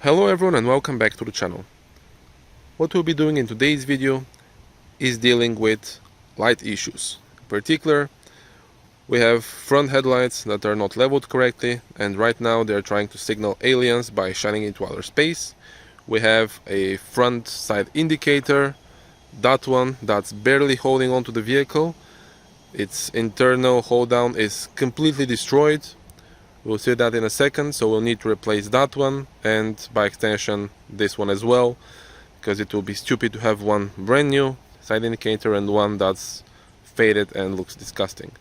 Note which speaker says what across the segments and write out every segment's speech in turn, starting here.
Speaker 1: Hello everyone and welcome back to the channel. What we'll be doing in today's video is dealing with light issues. In particular, we have front headlights that are not leveled correctly, and right now they're trying to signal aliens by shining into outer space. We have a front side indicator, that one that's barely holding onto the vehicle. Its internal hold down is completely destroyed. We'll see that in a second, so we'll need to replace that one, and by extension this one as well, because it will be stupid to have one brand new side indicator and one that's faded and looks disgusting.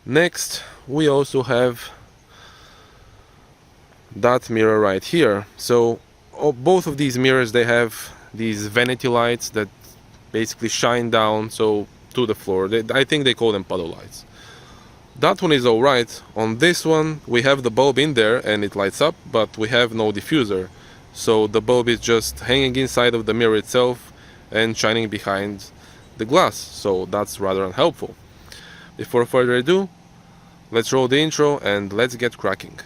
Speaker 1: Next, we also have that mirror right here. So both of these mirrors, they have these vanity lights that basically shine down to the floor. I think they call them puddle lights. That one is alright. On this one we have the bulb in there and it lights up, but we have no diffuser, so the bulb is just hanging inside of the mirror itself and shining behind the glass, so that's rather unhelpful. Before further ado, let's roll the intro and let's get cracking.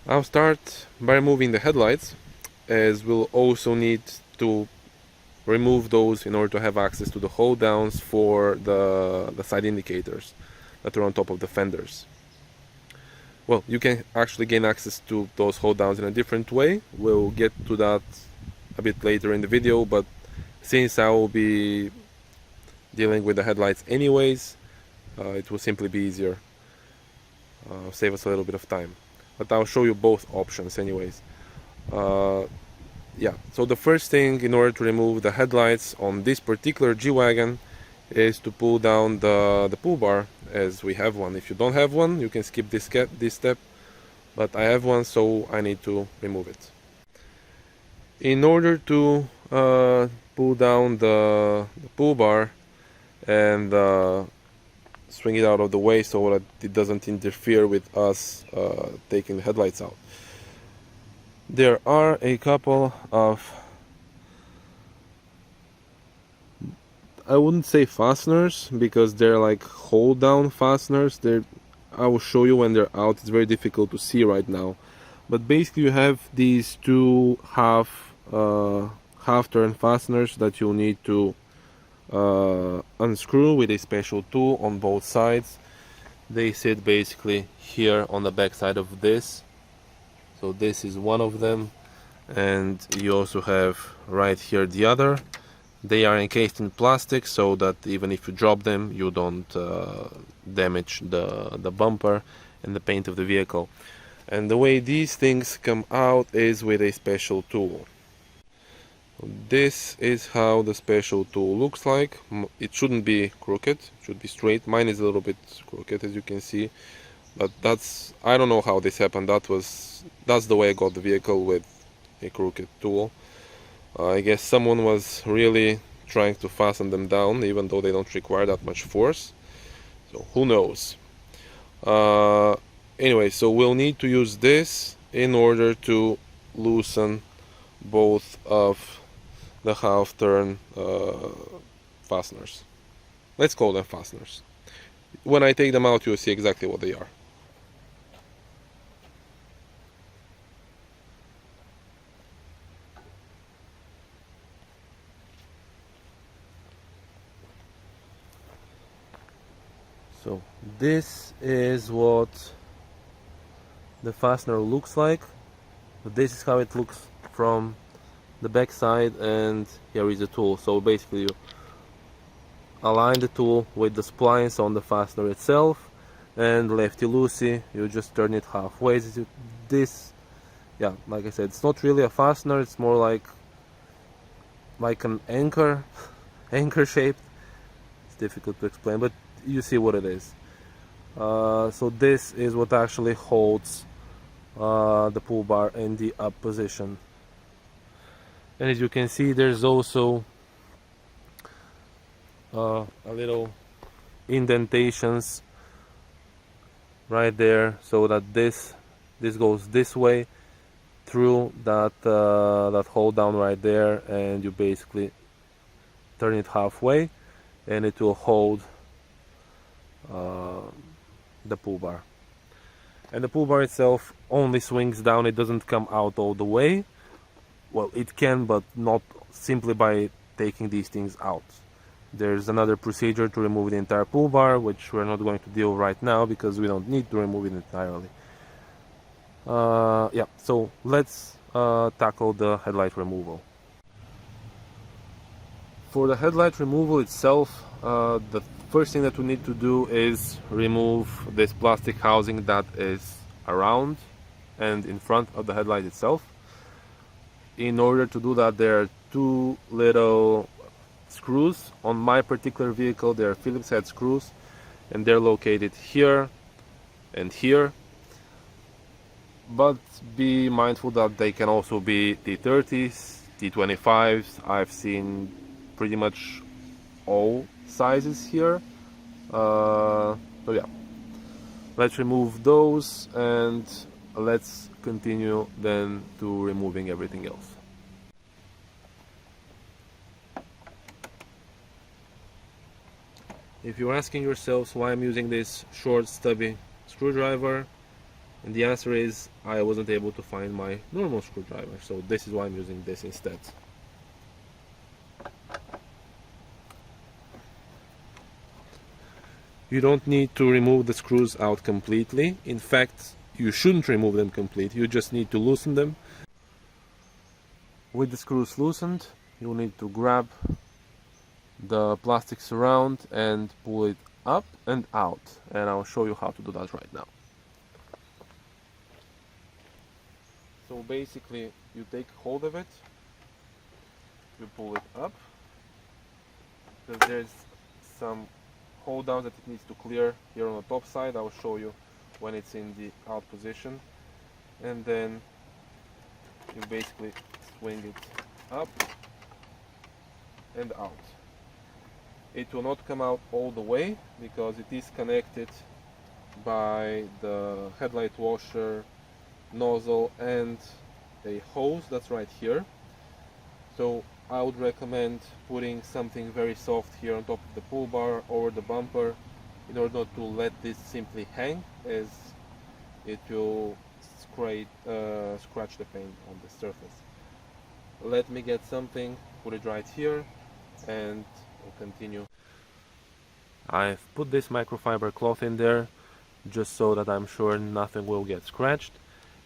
Speaker 1: I'll start by removing the headlights, as we'll also need to remove those in order to have access to the hold downs for the side indicators that are on top of the fenders. Well, you can actually gain access to those hold downs in a different way. We'll get to that a bit later in the video, but since I will be dealing with the headlights anyways, it will simply be easier, save us a little bit of time, but I'll show you both options anyways. Yeah, so the first thing in order to remove the headlights on this particular G-Wagon is to pull down the pull bar, as we have one. If you don't have one, you can skip this step, but I have one, so I need to remove it. In order to pull down the pull bar and swing it out of the way so that it doesn't interfere with us taking the headlights out, there are a couple of, I wouldn't say fasteners, because they're like hold down fasteners. I will show you when they're out. It's very difficult to see right now, but basically you have these two half turn fasteners that you'll need to unscrew with a special tool on both sides. They sit basically here on the back side of this. So this is one of them, and you also have right here the other. They are encased in plastic so that even if you drop them, you don't damage the bumper and the paint of the vehicle. And the way these things come out is with a special tool. This is how the special tool looks like. It shouldn't be crooked, it should be straight. Mine is a little bit crooked, as you can see, but I don't know how this happened. That's the way I got the vehicle, with a crooked tool. I guess someone was really trying to fasten them down, even though they don't require that much force, so who knows. Anyway, so we'll need to use this in order to loosen both of the half turn fasteners. Let's call them fasteners. When I take them out, you'll see exactly what they are. So this is what the fastener looks like. This is how it looks from the back side, and here is the tool. So basically you align the tool with the splines on the fastener itself, and lefty-loosey you just turn it halfway. This, yeah, like I said, it's not really a fastener, it's more like an anchor shaped. It's difficult to explain, but you see what it is. So this is what actually holds the pull bar in the up position. And as you can see, there's also a little indentations right there, so that this goes this way through that hold down right there, and you basically turn it halfway and it will hold the pull bar. And the pull bar itself only swings down, it doesn't come out all the way. Well, it can, but not simply by taking these things out. There's another procedure to remove the entire pull bar, which we're not going to deal right now because we don't need to remove it entirely. Yeah, so let's tackle the headlight removal. For the headlight removal itself, the first thing that we need to do is remove this plastic housing that is around and in front of the headlight itself. In order to do that, there are two little screws. On my particular vehicle, they are Phillips head screws, and they're located here and here. But be mindful that they can also be T30s, T25s. I've seen pretty much all sizes here. So yeah, let's remove those and let's continue then to removing everything else. If you're asking yourselves why I'm using this short stubby screwdriver, and the answer is I wasn't able to find my normal screwdriver, so this is why I'm using this instead. You don't need to remove the screws out completely. In fact, you shouldn't remove them completely, you just need to loosen them. With the screws loosened, you'll need to grab the plastic surround and pull it up and out, and I'll show you how to do that right now. So basically, you take hold of it, you pull it up, because there's some hold down that it needs to clear here on the top side. I'll show you when it's in the out position, and then you basically swing it up and out. It will not come out all the way because it is connected by the headlight washer, nozzle and a hose that's right here. So I would recommend putting something very soft here on top of the pull bar or the bumper in order not to let this simply hang, as it will scratch the paint on the surface. Let me get something, put it right here, and we'll continue. I've put this microfiber cloth in there just so that I'm sure nothing will get scratched.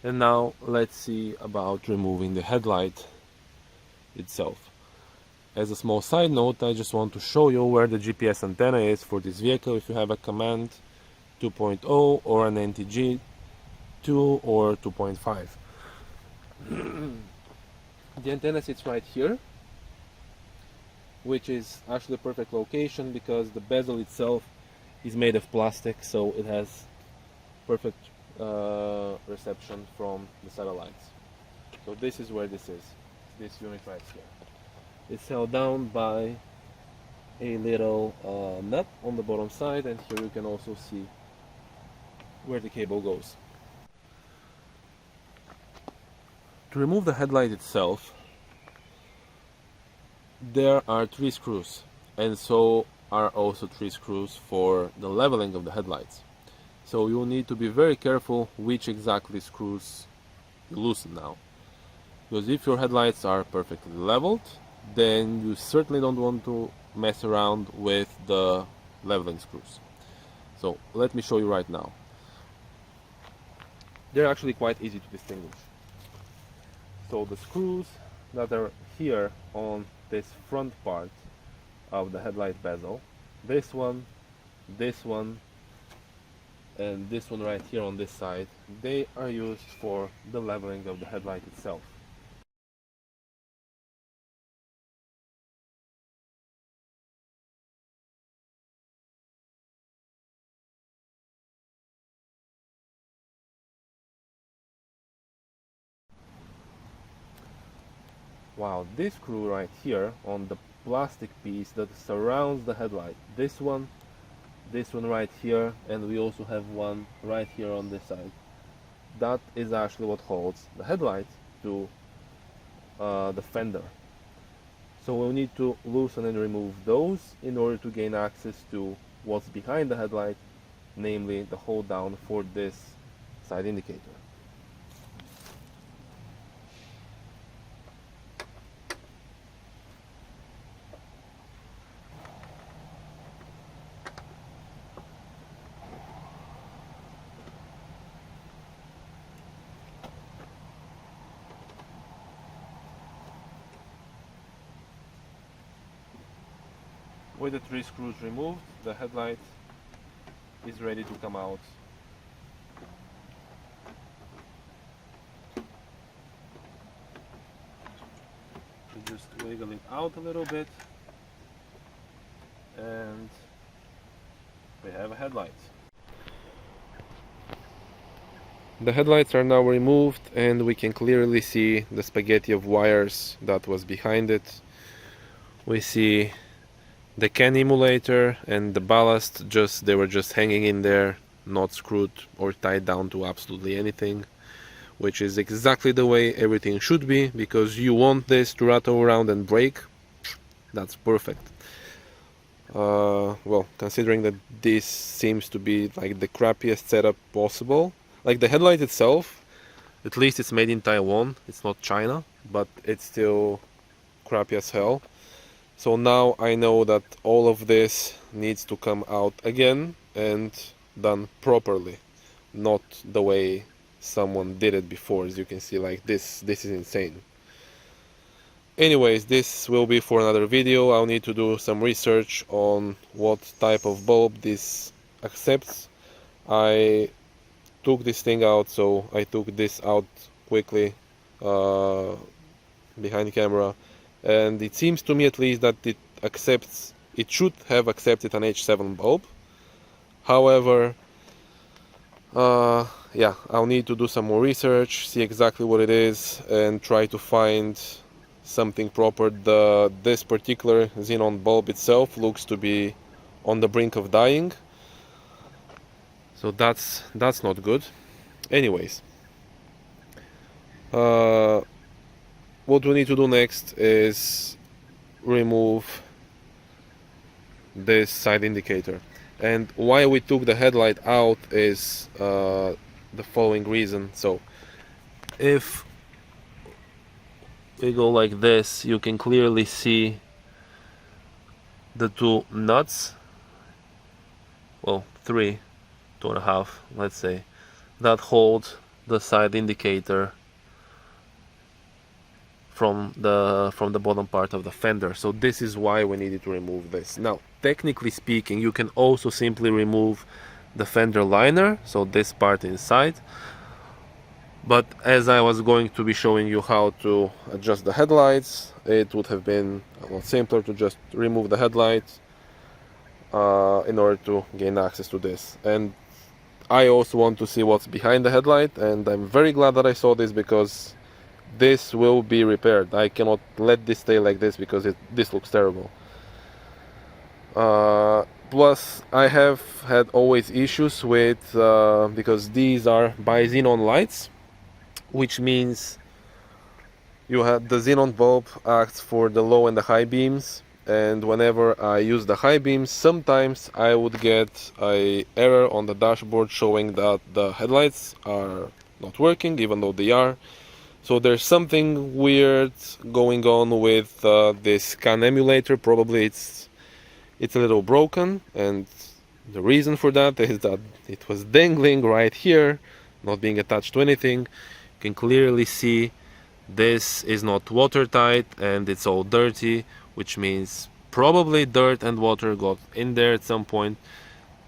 Speaker 1: And now let's see about removing the headlight itself. As a small side note, I just want to show you where the GPS antenna is for this vehicle. If you have a Command 2.0 or an NTG 2 or 2.5. The antenna sits right here, which is actually a perfect location because the bezel itself is made of plastic, so it has perfect reception from the satellites. So this is where this is, this unit right here. It's held down by a little nut on the bottom side, and here you can also see where the cable goes. To remove the headlight itself, there are 3 screws, and so are also 3 screws for the leveling of the headlights. So you'll need to be very careful which exactly screws you loosen now, because if your headlights are perfectly leveled, then you certainly don't want to mess around with the leveling screws. So let me show you right now. They're actually quite easy to distinguish. So the screws that are here on this front part of the headlight bezel, this one, and this one right here on this side, they are used for the leveling of the headlight itself. Wow, this screw right here on the plastic piece that surrounds the headlight, this one right here, and we also have one right here on this side, that is actually what holds the headlight to the fender. So we'll need to loosen and remove those in order to gain access to what's behind the headlight, namely the hold down for this side indicator. With the 3 screws removed, the headlight is ready to come out. You just wiggle it out a little bit and we have a headlight. The headlights are now removed and we can clearly see the spaghetti of wires that was behind it. We see the CAN emulator and the ballast, they were just hanging in there, not screwed or tied down to absolutely anything, which is exactly the way everything should be, because you want this to rattle around and break. That's perfect. Well, considering that this seems to be like the crappiest setup possible, like the headlight itself, at least it's made in Taiwan, it's not China, but it's still crappy as hell. So now I know that all of this needs to come out again and done properly, not the way someone did it before. As you can see, like this is insane. Anyways, this will be for another video. I'll need to do some research on what type of bulb this accepts. I took this thing out, so I took this out quickly behind camera. And it seems to me at least that it should have accepted an H7 bulb. However, yeah, I'll need to do some more research, see exactly what it is, and try to find something proper. This particular xenon bulb itself looks to be on the brink of dying, so that's not good. Anyways, what we need to do next is remove this side indicator. And why we took the headlight out is the following reason. So if we go like this, you can clearly see the 2 nuts, well, 3, 2.5, let's say, that hold the side indicator from the bottom part of the fender. So this is why we needed to remove this. Now, technically speaking, you can also simply remove the fender liner, so this part inside. But as I was going to be showing you how to adjust the headlights, it would have been a lot simpler to just remove the headlights in order to gain access to this. And I also want to see what's behind the headlight, and I'm very glad that I saw this, because this will be repaired. I cannot let this stay like this, because this looks terrible. Plus, I have had always issues with, because these are bi-xenon lights, which means you have the xenon bulb acts for the low and the high beams, and whenever I use the high beams, sometimes I would get an error on the dashboard showing that the headlights are not working, even though they are. So there's something weird going on with this CAN emulator. Probably it's a little broken, and the reason for that is that it was dangling right here, not being attached to anything. You can clearly see this is not watertight and it's all dirty, which means probably dirt and water got in there at some point.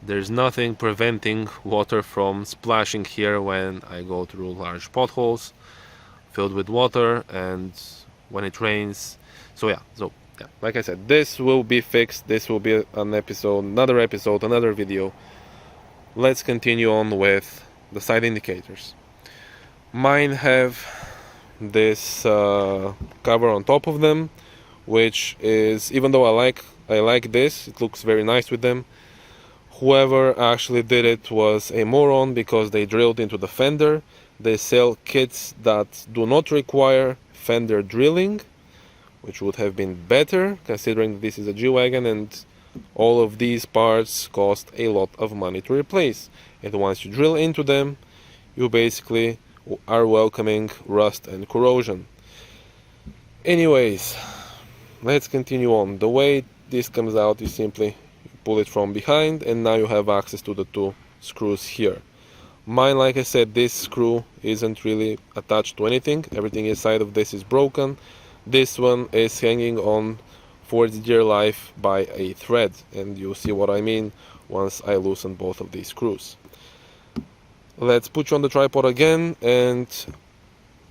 Speaker 1: There's nothing preventing water from splashing here when I go through large potholes filled with water and when it rains. So yeah, like I said, this will be fixed. This will be an episode, another video. Let's continue on with the side indicators. Mine have this cover on top of them, which is, even though I like this, it looks very nice with them. Whoever actually did it was a moron, because they drilled into the fender. They sell kits that do not require fender drilling, which would have been better, considering this is a G-Wagon and All of these parts cost a lot of money to replace, and once you drill into them, you basically are welcoming rust and corrosion. Anyways, let's continue on. The way this comes out is simply you pull it from behind, and now you have access to the two screws here. Mine, like I said, this screw isn't really attached to anything. Everything inside of this is broken. This one is hanging on for its dear life by a thread, and you'll see what I mean once I loosen both of these screws. Let's put you on the tripod again and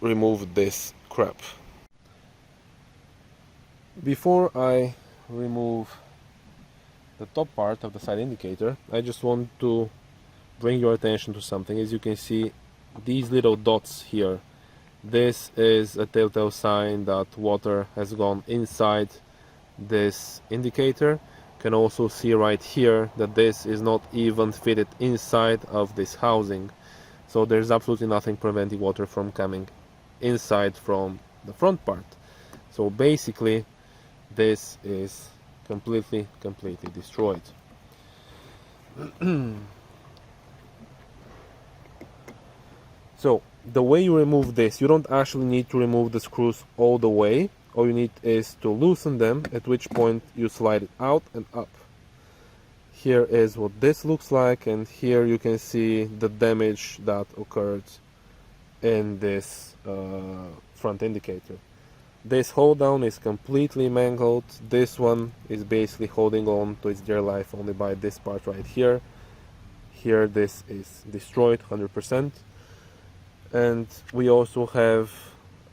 Speaker 1: remove this crap. Before I remove the top part of the side indicator, I just want to bring your attention to something. As you can see, these little dots here, this is a telltale sign that water has gone inside this indicator. You can also see right here that this is not even fitted inside of this housing, so there's absolutely nothing preventing water from coming inside from the front part. So basically this is completely destroyed. So the way you remove this, you don't actually need to remove the screws all the way. All you need is to loosen them, at which point you slide it out and up. Here is what this looks like, and here you can see the damage that occurred in this front indicator. This hold down is completely mangled. This one is basically holding on to its dear life only by this part right here. Here this is destroyed 100%. And we also have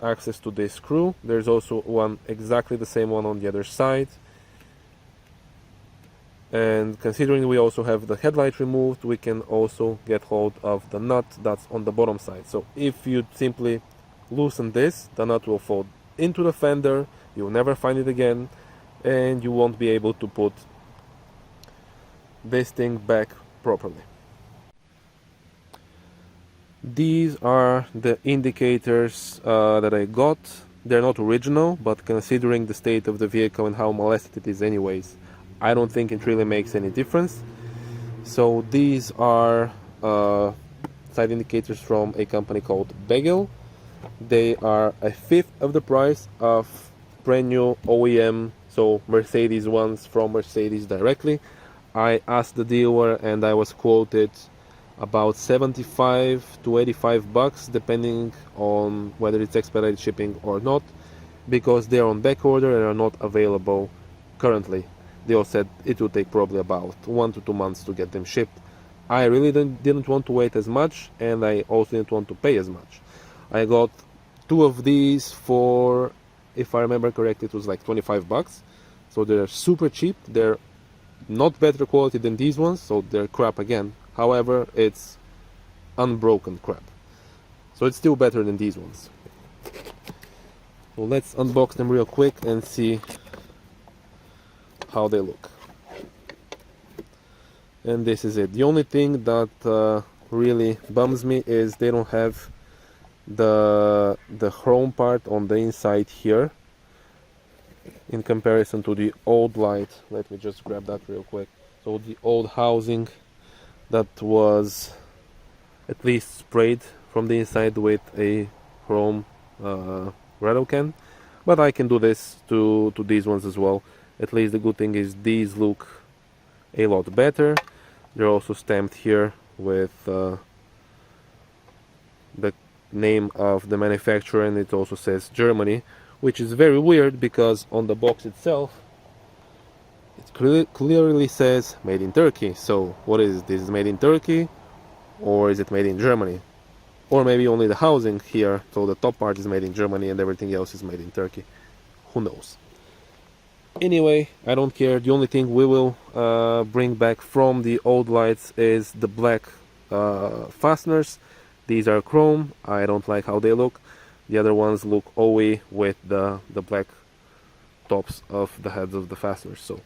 Speaker 1: access to this screw. There's also one, exactly the same one on the other side. And considering we also have the headlight removed, we can also get hold of the nut that's on the bottom side. So if you simply loosen this, the nut will fall into the fender, you'll never find it again, and you won't be able to put this thing back properly. These are the indicators that I got. They're not original, but considering the state of the vehicle and how molested it is anyways, I don't think it really makes any difference. So these are side indicators from a company called Bagel. They are a fifth of the price of brand new OEM, so Mercedes ones from Mercedes directly. I asked the dealer and I was quoted about 75 to 85 bucks, depending on whether it's expedited shipping or not, because they are on back order and are not available currently. They all said it would take probably about 1 to 2 months to get them shipped. I really didn't want to wait as much, and I also didn't want to pay as much. I got 2 of these for, if I remember correctly, it was like 25 bucks. So they're super cheap. They're not better quality than these ones, so they're crap again. However, it's unbroken crap. So it's still better than these ones. So let's unbox them real quick and see how they look. And this is it. The only thing that really bums me is they don't have the chrome part on the inside here in comparison to the old light. Let me just grab that real quick. So the old housing that was at least sprayed from the inside with a chrome rattle can, but I can do this to these ones as well. At least the good thing is these look a lot better. They're also stamped here with the name of the manufacturer, and it also says Germany, which is very weird because on the box itself it clearly says made in Turkey. So what is this? Is made in Turkey, or is it made in Germany? Or maybe only the housing here, so the top part is made in Germany and everything else is made in Turkey. Who knows? Anyway, I don't care. The only thing we will bring back from the old lights is the black fasteners. These are chrome. I don't like how they look. The other ones look OE with the black tops of the heads of the fasteners. So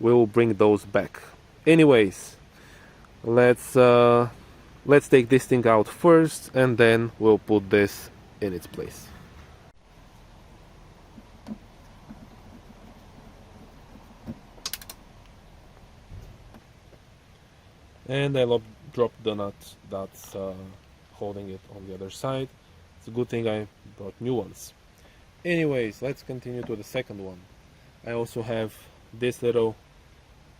Speaker 1: we'll bring those back. Anyways, let's take this thing out first, and then we'll put this in its place. and I dropped the nut that's holding it on the other side. It's a good thing I brought new ones. Anyways, let's continue to the second one. I also have this little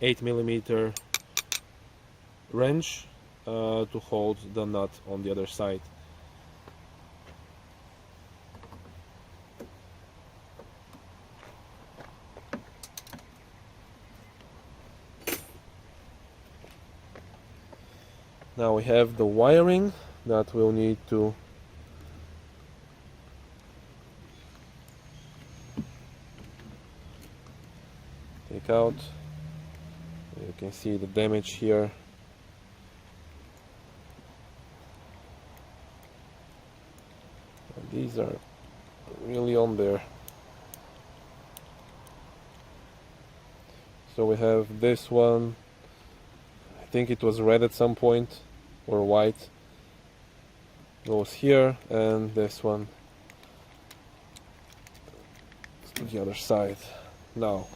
Speaker 1: 8mm wrench to hold the nut on the other side. Now we have the wiring that we'll need to take out. You can see the damage here. And these are really on there. So we have this one. I think it was red at some point, or white. Goes here, and this one to the other side. Now,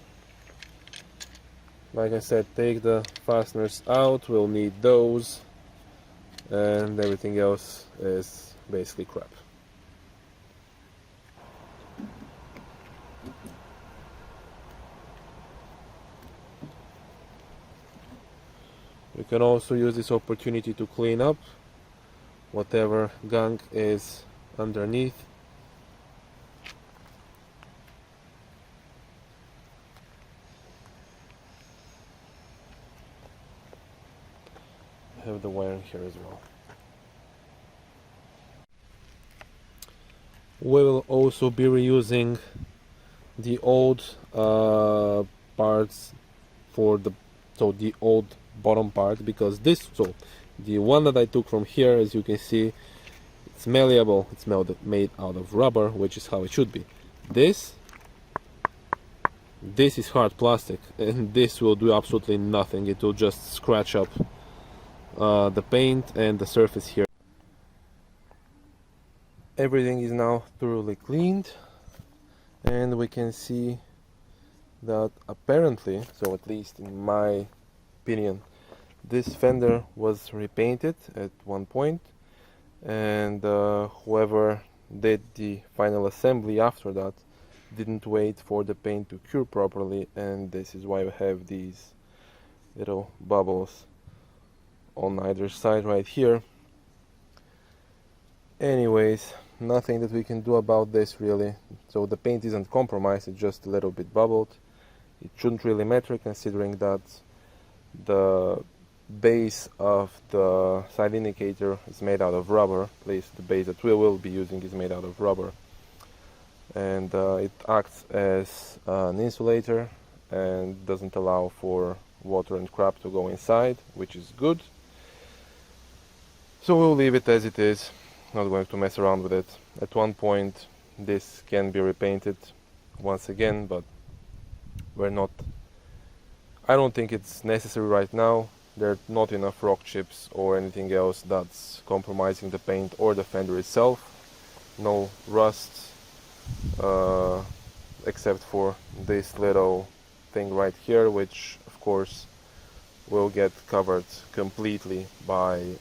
Speaker 1: like I said, take the fasteners out. We'll need those, and everything else is basically crap. You can also use this opportunity to clean up whatever gunk is underneath. I have the wiring here as well. We will also be reusing the old parts for the old bottom part, because the one that I took from here, as you can see, it's malleable. It's made out of rubber, which is how it should be. This is hard plastic, and this will do absolutely nothing. It will just scratch up the paint and the surface here. Everything is now thoroughly cleaned, and we can see that apparently, so at least in my opinion, this fender was repainted at one point, and whoever did the final assembly after that didn't wait for the paint to cure properly, and this is why we have these little bubbles on either side right here. Anyways, nothing that we can do about this really. So the paint isn't compromised, it's just a little bit bubbled. It shouldn't really matter, considering that the base of the side indicator is made out of rubber. At least the base that we will be using is made out of rubber, and it acts as an insulator and doesn't allow for water and crap to go inside, which is good. So we'll leave it as it is, not going to mess around with it. At one point this can be repainted once again, but I don't think it's necessary right now. There are not enough rock chips or anything else that's compromising the paint or the fender itself. No rust, except for this little thing right here, which of course will get covered completely by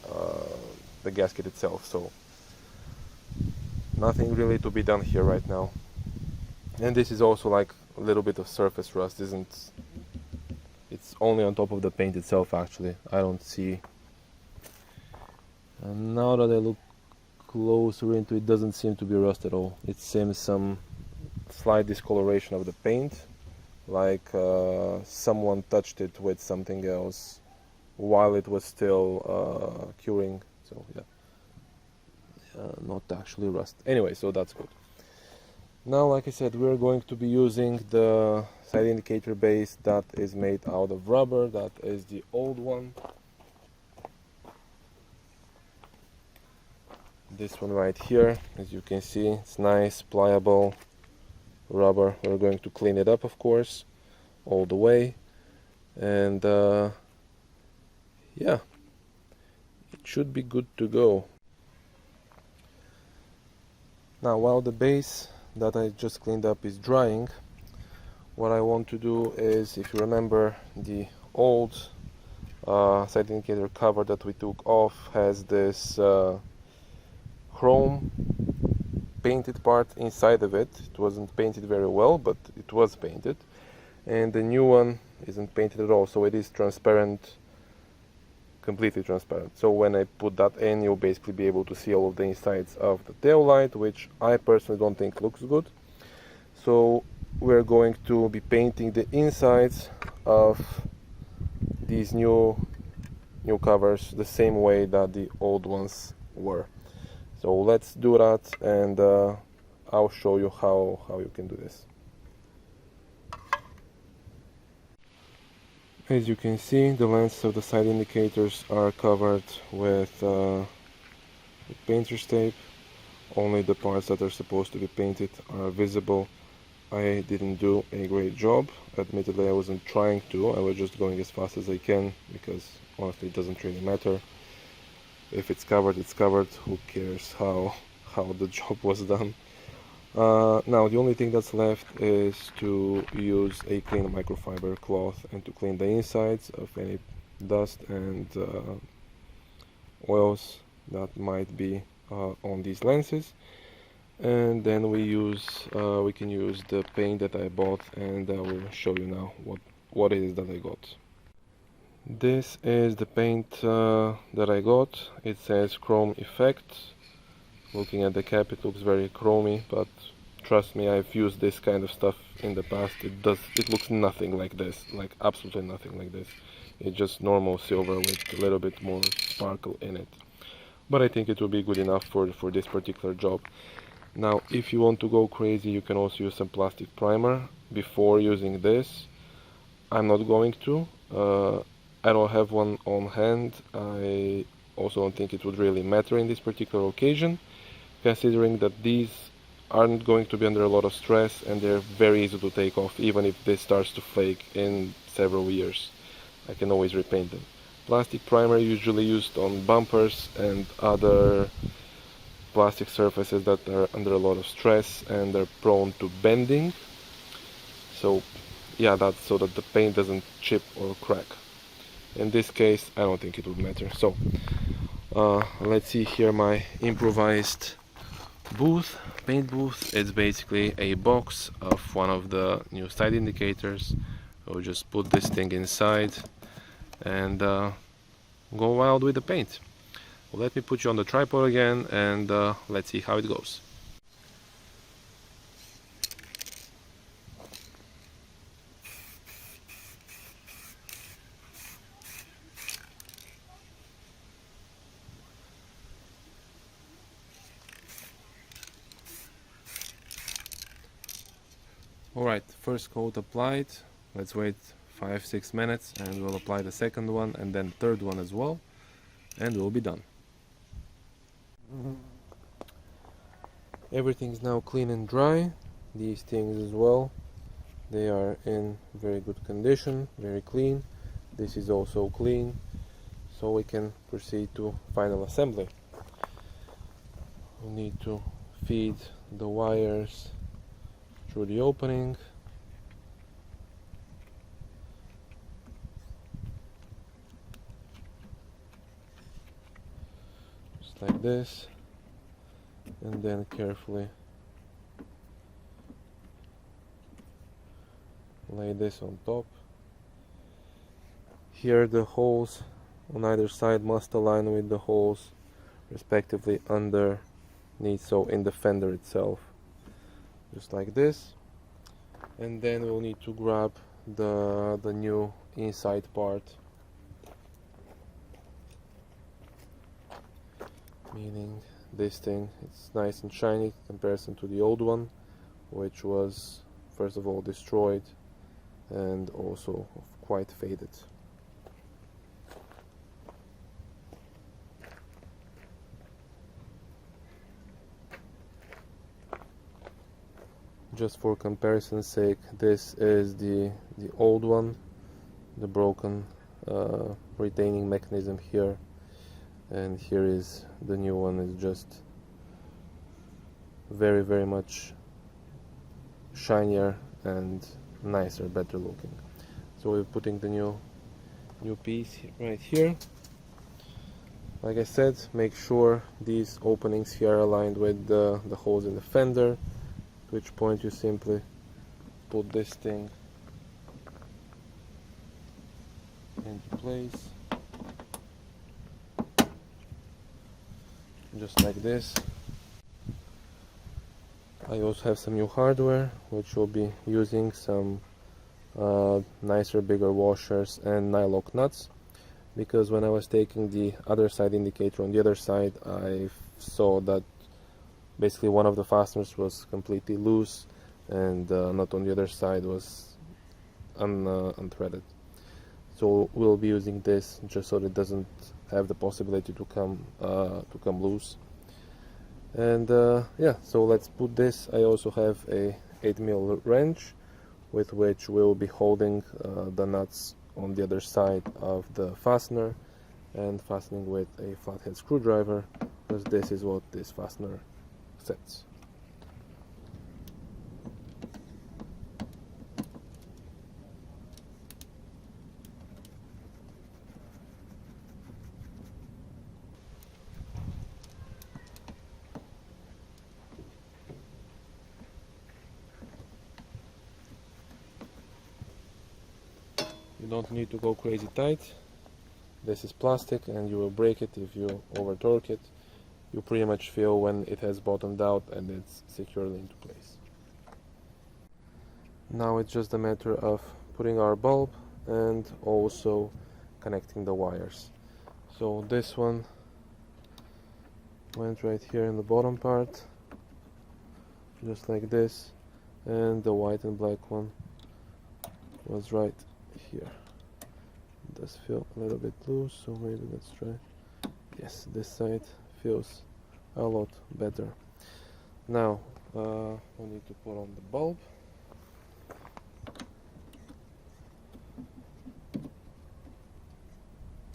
Speaker 1: the gasket itself. So nothing really to be done here right now. And this is also like a little bit of surface rust, it's only on top of the paint itself actually. I don't see, and now that I look closer into it, it doesn't seem to be rust at all. It seems some slight discoloration of the paint, like someone touched it with something else while it was still curing. So yeah, not actually rust. Anyway, so that's good. Now, like I said, we're going to be using the side indicator base that is made out of rubber. That is the old one. This one right here, as you can see, it's nice, pliable rubber. We're going to clean it up, of course, all the way. And yeah, it should be good to go. Now, while the base that I just cleaned up is drying, what I want to do is, if you remember the old Side indicator cover that we took off has this chrome painted part inside of it. It wasn't painted very well, but it was painted. And the new one isn't painted at all, so it is transparent, completely transparent. So when I put that in, you'll basically be able to see all of the insides of the tail light, which I personally don't think looks good. So we're going to be painting the insides of these new covers the same way that the old ones were. So let's do that, and I'll show you how you can do this. As you can see, the lenses of the side indicators are covered with painter's tape. Only the parts that are supposed to be painted are visible. I didn't do a great job. Admittedly, I wasn't trying to. I was just going as fast as I can, because honestly it doesn't really matter. If it's covered, it's covered. Who cares how the job was done? Now the only thing that's left is to use a clean microfiber cloth and to clean the insides of any dust and oils that might be on these lenses. And then we can use the paint that I bought, and I will show you now what it is that I got. This is the paint that I got. It says Chrome Effect. Looking at the cap, it looks very chromy, but trust me, I've used this kind of stuff in the past. It looks nothing like this, like absolutely nothing like this. It's just normal silver with a little bit more sparkle in it. But I think it will be good enough for this particular job. Now, if you want to go crazy, you can also use some plastic primer before using this. I'm not going to. I don't have one on hand. I also don't think it would really matter in this particular occasion, considering that these aren't going to be under a lot of stress and they're very easy to take off. Even if this starts to flake in several years, I can always repaint them. Plastic primer usually used on bumpers and other plastic surfaces that are under a lot of stress and are prone to bending. So yeah, that's so that the paint doesn't chip or crack. In this case, I don't think it would matter. So let's see here my improvised booth, paint booth. It's basically a box of one of the new side indicators. I'll just put this thing inside and go wild with the paint. Well, let me put you on the tripod again, and let's see how it goes. Alright, first coat applied. Let's wait 5-6 minutes and we'll apply the second one and then third one as well, and we'll be done. Everything's now clean and dry. These things as well, they are in very good condition, very clean. This is also clean, so we can proceed to final assembly. We'll need to feed the wires through the opening. Just like this, and then carefully lay this on top. Here the holes on either side must align with the holes respectively underneath, so in the fender itself, just like this. And then we'll need to grab the new inside part, meaning this thing. It's nice and shiny in comparison to the old one, which was first of all destroyed and also quite faded. Just for comparison's sake, this is the old one, the broken retaining mechanism here, and here is the new one. Is just very much shinier and nicer, better looking. So we're putting the new new piece right here. Like I said, make sure these openings here are aligned with the holes in the fender, at which point you simply put this thing into place, just like this. I also have some new hardware, which will be using some nicer, bigger washers and nylock nuts, because when I was taking the other side indicator on the other side, I saw that basically one of the fasteners was completely loose and nut on the other side was unthreaded. So we'll be using this just so that it doesn't have the possibility to come loose. And yeah, so let's put this. I also have a 8mm wrench with which we'll be holding the nuts on the other side of the fastener and fastening with a flathead screwdriver, because this is what this fastener sets. You don't need to go crazy tight. This is plastic and you will break it if you over torque it. You pretty much feel when it has bottomed out and it's securely into place. Now it's just a matter of putting our bulb and also connecting the wires. So this one went right here in the bottom part, just like this, and the white and black one was right here. It does feel a little bit loose, so maybe let's try. Yes, this side feels a lot better. Now we need to put on the bulb.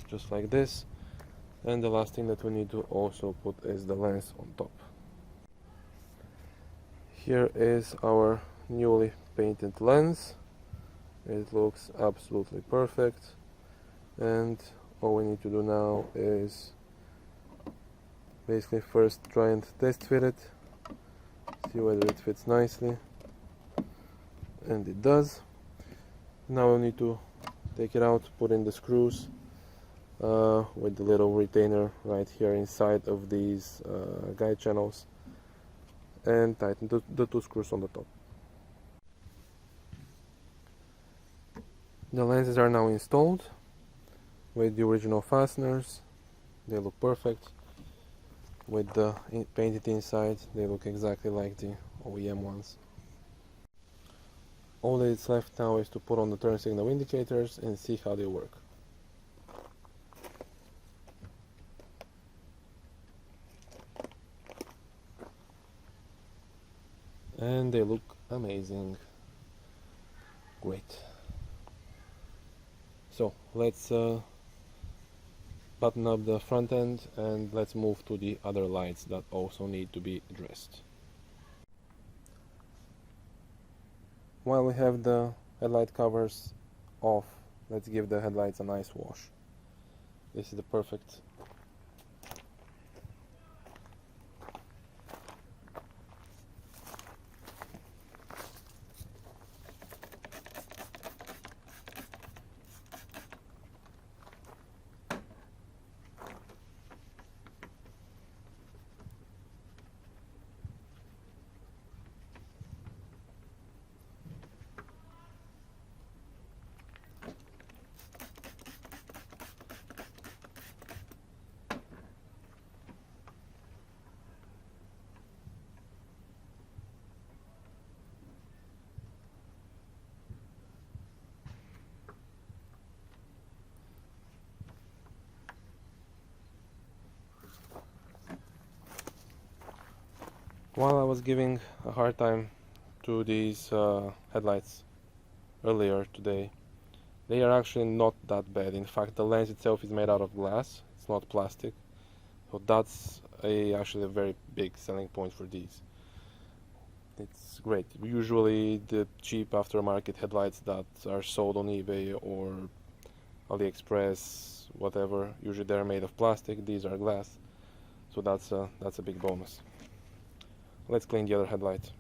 Speaker 1: Just like this. And the last thing that we need to also put is the lens on top. Here is our newly painted lens. It looks absolutely perfect, and all we need to do now is basically first try and test fit it, see whether it fits nicely, and it does. Now we need to take it out, put in the screws with the little retainer right here inside of these guide channels, and tighten the two screws on the top. The lenses are now installed with the original fasteners. They look perfect. With the painted inside, they look exactly like the OEM ones. All that is left now is to put on the turn signal indicators and see how they work. And they look amazing. Great. So let's button up the front end and let's move to the other lights that also need to be addressed. While we have the headlight covers off, let's give the headlights a nice wash. This is the perfect While I was giving a hard time to these headlights earlier today, they are actually not that bad. In fact, the lens itself is made out of glass, it's not plastic, so that's actually a very big selling point for these. It's great. Usually the cheap aftermarket headlights that are sold on eBay or AliExpress, whatever. Usually they're made of plastic, these are glass, so that's a big bonus. Let's clean the other headlight.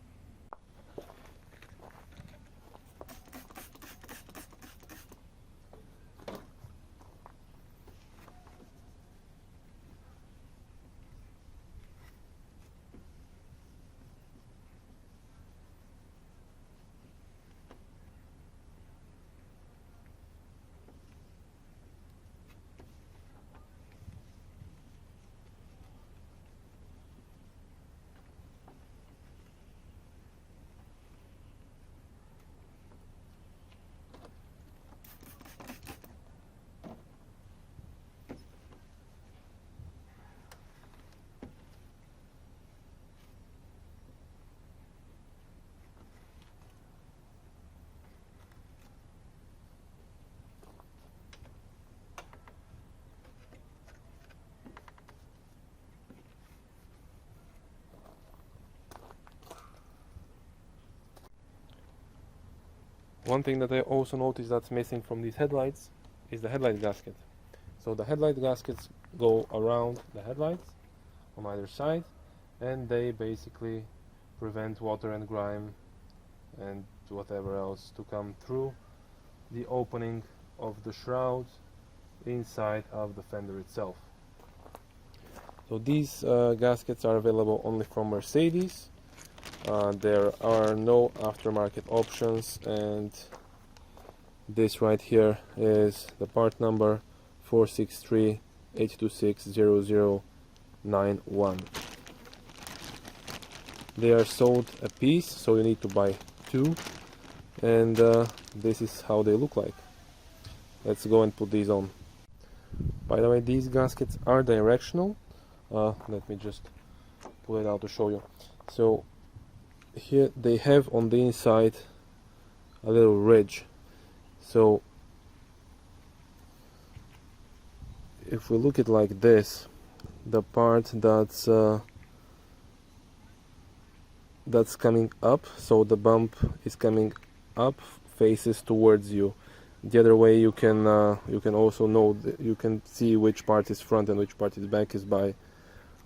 Speaker 1: One thing that I also noticed that's missing from these headlights is the headlight gasket. So the headlight gaskets go around the headlights on either side, and they basically prevent water and grime and whatever else to come through the opening of the shroud inside of the fender itself. So these gaskets are available only from Mercedes. There are no aftermarket options, and this right here is the part number 463-826-0091. They are sold a piece, so you need to buy two, and this is how they look like. Let's go and put these on. By the way, these gaskets are directional. Let me just pull it out to show you. So here they have on the inside a little ridge, so if we look at it like this, the part that's coming up, so the bump is coming up, faces towards you. The other way you can also know you can see which part is front and which part is back is by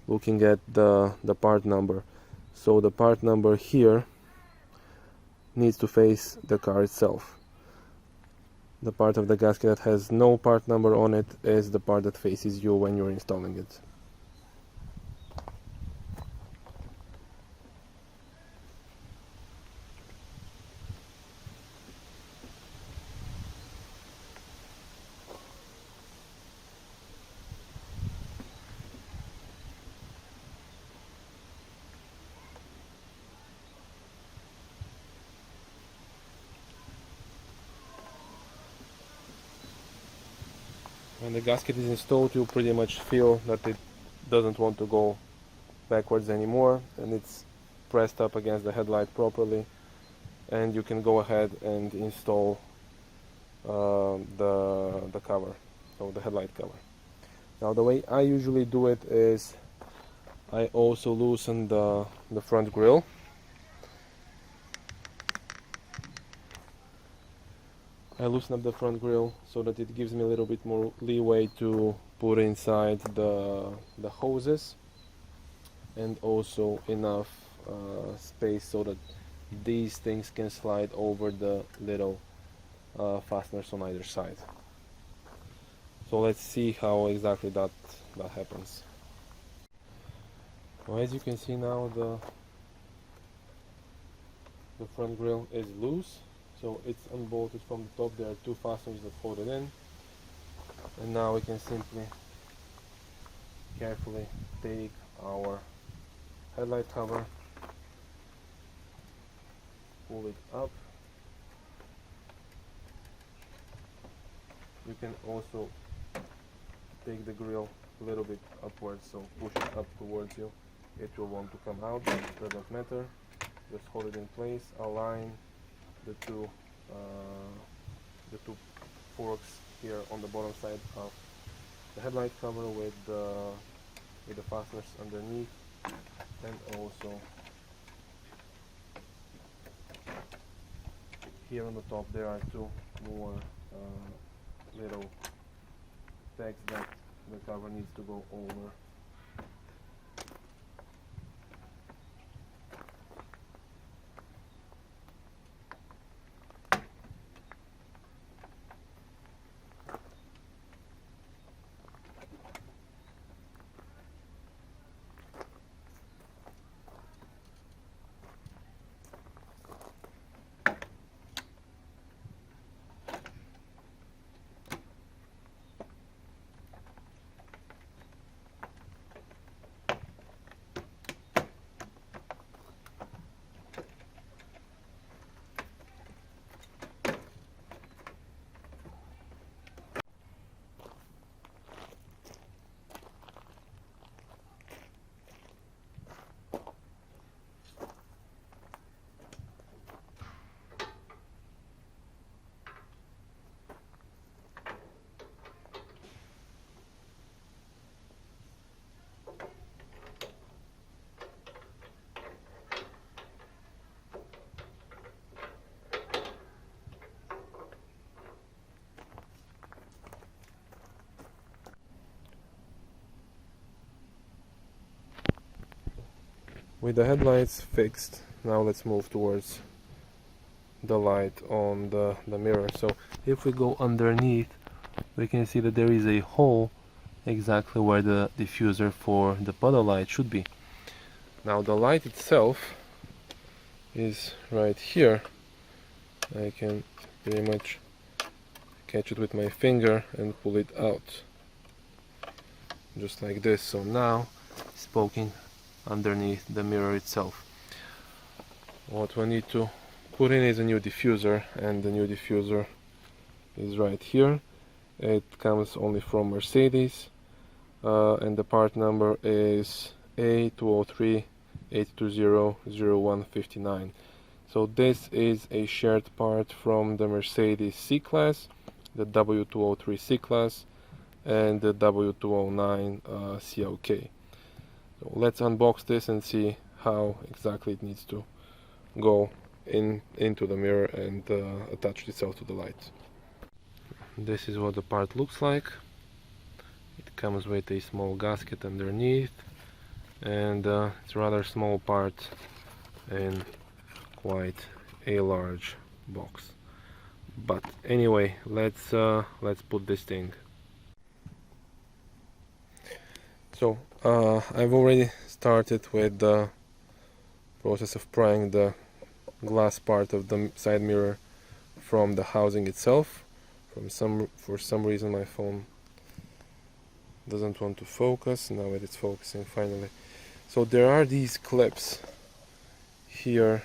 Speaker 1: looking at the part number. So the part number here needs to face the car itself. The part of the gasket that has no part number on it is the part that faces you when you're installing it. When the gasket is installed, you pretty much feel that it doesn't want to go backwards anymore, and it's pressed up against the headlight properly, and you can go ahead and install the cover, so the headlight cover. Now the way I usually do it is I also loosen the front grille. I loosen up the front grille so that it gives me a little bit more leeway to put inside the hoses, and also enough space so that these things can slide over the little fasteners on either side. So let's see how exactly that happens. Well, as you can see now, the front grille is loose. So it's unbolted from the top. There are two fasteners that hold it in, and now we can simply carefully take our headlight cover, pull it up. You can also take the grille a little bit upwards, so push it up towards you. It will want to come out, but it doesn't matter. Just hold it in place, align the two forks here on the bottom side of the headlight cover with the fasteners underneath, and also here on the top there are two more little text that the cover needs to go over. With the headlights fixed, now let's move towards the light on the mirror. So if we go underneath, we can see that there is a hole exactly where the diffuser for the puddle light should be. Now the light itself is right here. I can pretty much catch it with my finger and pull it out, just like this. So now it's poking underneath the mirror itself. What we need to put in is a new diffuser, and the new diffuser is right here. It comes only from Mercedes, and the part number is A203-820-0159. So this is a shared part from the Mercedes C-Class, the W203 C-Class, and the W209 CLK. So let's unbox this and see how exactly it needs to go into the mirror and attach itself to the light. This is what the part looks like. It comes with a small gasket underneath, and it's a rather small part in quite a large box. But anyway, let's put this thing. So I've already started with the process of prying the glass part of the side mirror from the housing itself. For some reason my phone doesn't want to focus. Now it is focusing finally. So there are these clips here,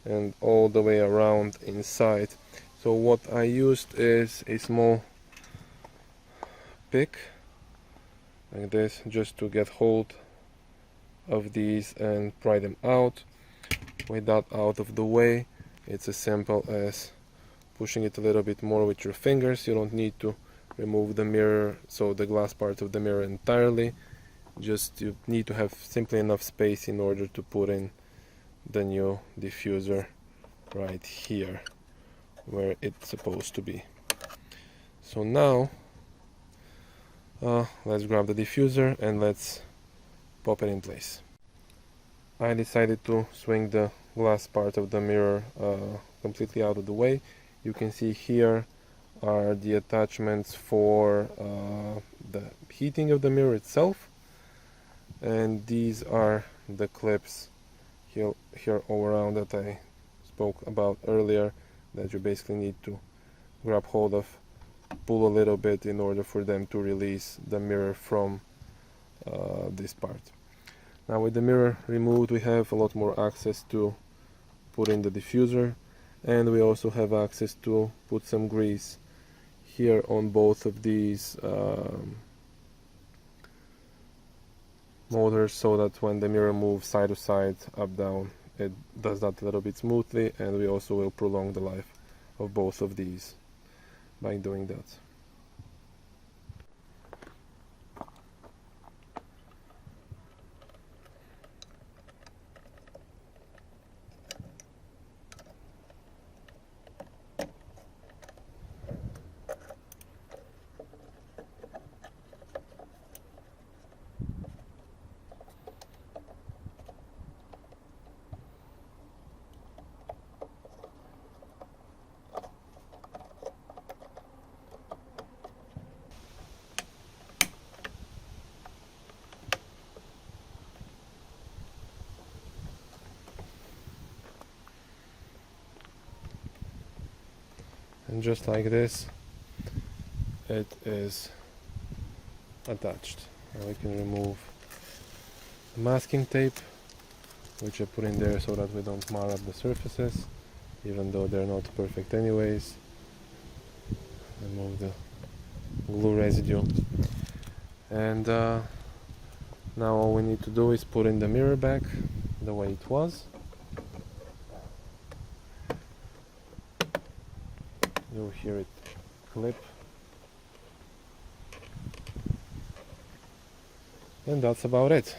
Speaker 1: and all the way around inside. So what I used is a small pick like this, just to get hold of these and pry them out. With that out of the way, it's as simple as pushing it a little bit more with your fingers. You don't need to remove the mirror, so the glass part of the mirror entirely. Just you need to have simply enough space in order to put in the new diffuser right here where it's supposed to be. So now let's grab the diffuser and let's pop it in place. I decided to swing the glass part of the mirror completely out of the way. You can see here are the attachments for the heating of the mirror itself, and these are the clips here all around that I spoke about earlier, that you basically need to grab hold of, pull a little bit in order for them to release the mirror from this part. Now with the mirror removed, we have a lot more access to put in the diffuser, and we also have access to put some grease here on both of these motors, so that when the mirror moves side to side, up, down, it does that a little bit smoothly, and we also will prolong the life of both of these by doing that. and just like this it is attached. Now we can remove the masking tape, which I put in there so that we don't mar up the surfaces, even though they're not perfect anyways. Remove the glue residue, and now all we need to do is put in the mirror back the way it was. You'll hear it clip, and that's about it.